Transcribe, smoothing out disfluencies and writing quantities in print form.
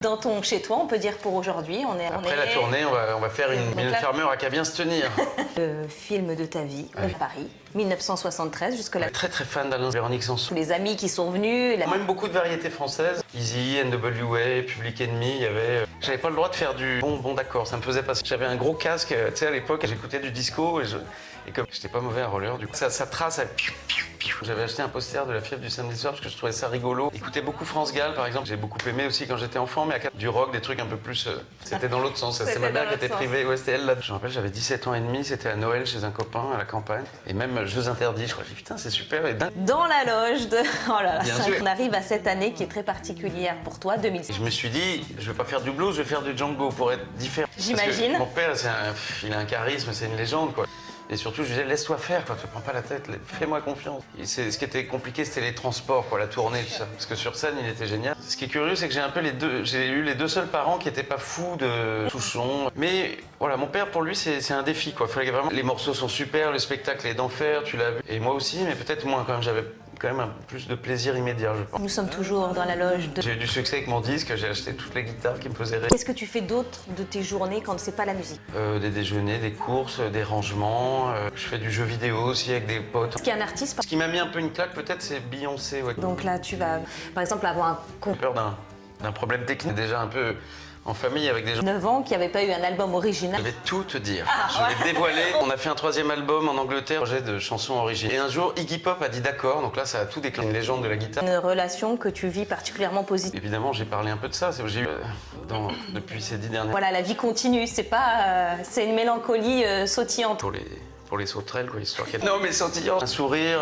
Dans ton chez-toi, on peut dire pour aujourd'hui, Après la tournée, on va faire une fermeur à qu'à bien se tenir. Le film de ta vie, à Paris, 1973, jusque-là. Très très fan d'Alain Véronique Sanson. Les amis qui sont venus. Même beaucoup de variétés françaises. Easy, NWA, Public Enemy, il y avait... J'avais pas le droit de faire du bon d'accord, ça me faisait passer. J'avais un gros casque, tu sais, à l'époque, j'écoutais du disco et comme j'étais pas mauvais à roller, du coup, ça trace à... J'avais acheté un poster de La Fièvre du samedi soir parce que je trouvais ça rigolo. J'écoutais beaucoup France Gall, par exemple. J'ai beaucoup aimé aussi quand j'étais enfant, mais du rock, des trucs un peu plus... C'était dans l'autre sens. C'est ma mère qui était privée. Ouais, c'était elle là. Je me rappelle, j'avais 17 ans et demi, c'était à Noël chez un copain à la campagne. Et même Jeux interdits, je crois. J'ai dit putain, c'est super. Et dans la loge de... Oh là là, Bien sûr. On arrive à cette année qui est très particulière pour toi, 2006. Je me suis dit, je vais pas faire du blues, je vais faire du Django pour être différent. J'imagine. Mon père, il a un charisme, c'est une légende, quoi. Et surtout, je lui disais, laisse-toi faire, quoi, te prends pas la tête, fais-moi confiance. Et ce qui était compliqué, c'était les transports, quoi, la tournée, tout ça. Parce que sur scène, il était génial. Ce qui est curieux, c'est que j'ai eu les deux seuls parents qui étaient pas fous de Souchon. Mais voilà, mon père, pour lui, c'est un défi, quoi. Fallait vraiment... Les morceaux sont super, le spectacle est d'enfer, tu l'as vu. Et moi aussi, mais peut-être moins quand même. J'avais quand même un plus de plaisir immédiat, je pense. Nous sommes toujours dans la loge de... J'ai eu du succès avec mon disque, j'ai acheté toutes les guitares qui me faisaient rêver. Qu'est-ce que tu fais d'autre de tes journées quand c'est pas la musique? Des déjeuners, des courses, des rangements. Je fais du jeu vidéo aussi avec des potes. Ce qui est un artiste... Ce qui m'a mis un peu une claque peut-être, c'est Beyoncé. Ouais. Donc là, tu vas, par exemple, avoir un J'ai peur d'un problème technique. Déjà un peu en famille avec des gens. 9 ans qui n'avait pas eu un album original. Je vais tout te dire. Je vais dévoiler. On a fait un troisième album en Angleterre, projet de chansons originales. Et un jour, Iggy Pop a dit d'accord. Donc là, ça a tout déclenché. Une légende de la guitare. Une relation que tu vis particulièrement positive. Évidemment, j'ai parlé un peu de ça. J'ai eu depuis ces 10 dernières. Voilà, la vie continue. C'est pas, c'est une mélancolie sautillante. Pour les sauterelles, quoi, histoire. Non, mais sautillant. Un sourire.